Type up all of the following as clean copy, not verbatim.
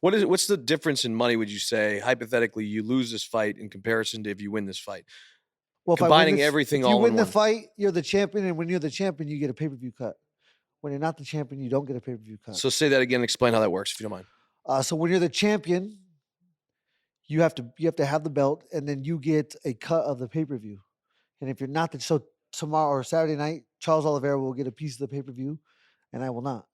What's the difference in money, would you say, hypothetically, you lose this fight in comparison to if you win this fight? Well, Combining everything if you all win in the one. fight, you're the champion, and when you're the champion, you get a pay-per-view cut. When you're not the champion, you don't get a pay-per-view cut. So say that again. Explain how that works, if you don't mind. So when you're the champion, you have to have the belt, and then you get a cut of the pay-per-view. And if you're not so tomorrow or Saturday night, Charles Oliveira will get a piece of the pay-per-view, and I will not.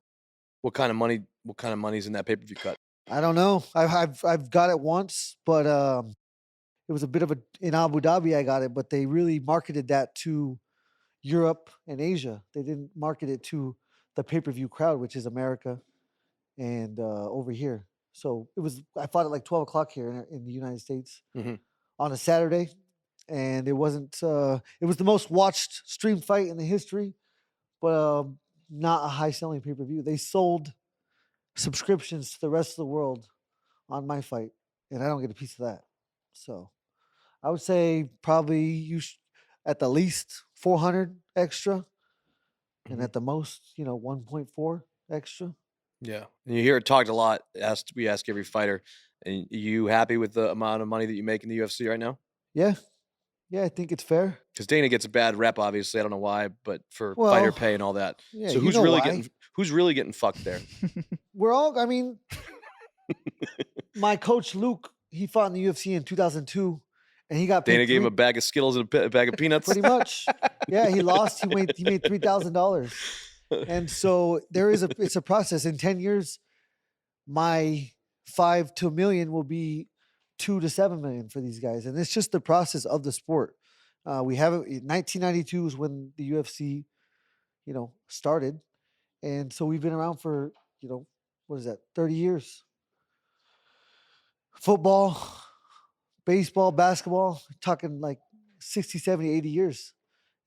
What kind of money? What kind of money is in that pay-per-view cut? I don't know. I've got it once, but it was a bit of in Abu Dhabi. I got it, but they really marketed that to Europe and Asia. They didn't market it to the pay-per-view crowd, which is America and over here. So I fought at like 12 o'clock here in the United States on a Saturday, and it wasn't. It was the most watched stream fight in the history, but not a high-selling pay-per-view. They sold subscriptions to the rest of the world on my fight, and I don't get a piece of that. So I would say probably at the least 400 extra, and at the most, 1.4 extra. Yeah, and you hear it talked a lot. We ask every fighter, and you happy with the amount of money that you make in the UFC right now? Yeah, I think it's fair. Because Dana gets a bad rep, obviously. I don't know why, but for Well, fighter pay and all that. yeah, So you know why. who's really getting fucked there? We're all. I mean, my coach Luke, he fought in the UFC in 2002, and he got paid. Dana gave him a bag of Skittles and a bag of peanuts. Pretty much. Yeah, he lost. He made $3,000, and so it's a process. In 10 years, my 5 to $1 million will be 2 to 7 million for these guys, and it's just the process of the sport. We have it. 1992 is when the UFC, started, and so we've been around for what is that? 30 years. Football, baseball, basketball, talking like 60, 70, 80 years.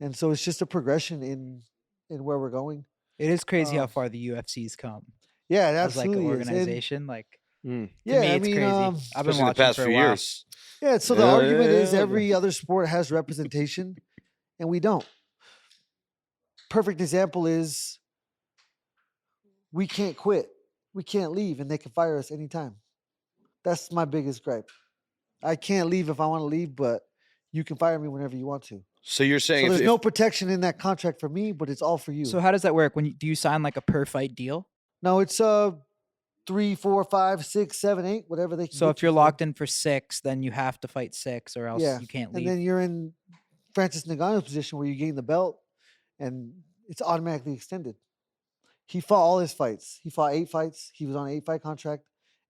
And so it's just a progression in where we're going. It is crazy how far the UFC's come. Yeah, it as like absolutely an organization. is. To me, I it's mean, crazy. I've been Especially the watching past for a few while. years. Yeah, so the argument is every other sport has representation, and we don't. Perfect example is we can't quit. We can't leave, and they can fire us anytime. That's my biggest gripe. I can't leave if I want to leave, but you can fire me whenever you want to. So you're saying there's no protection in that contract for me, but it's all for you. So how does that work? Do you sign like a per fight deal? No, it's 3, 4, 5, 6, 7, 8, whatever they can. So if you're locked in for 6, then you have to fight 6, or else you can't leave. And then you're in Francis Ngannou's position where you gain the belt, and it's automatically extended. He fought all his fights. He fought 8 fights. He was on an 8-fight contract,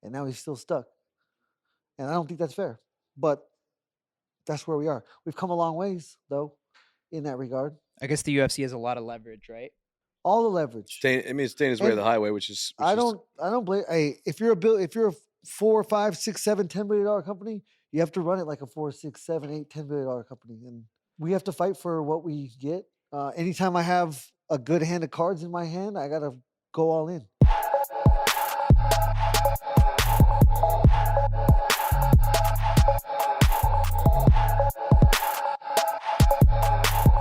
and now he's still stuck. And I don't think that's fair, but that's where we are. We've come a long ways, though, in that regard. I guess the UFC has a lot of leverage, right? All the leverage. It's Dana's way of the highway, which is. I don't blame. Hey, if you're a 4, 5, 6, 7, $10 billion company, you have to run it like a 4, 6, 7, 8, $10 billion company, and we have to fight for what we get. Anytime I have a good hand of cards in my hand, I gotta go all in.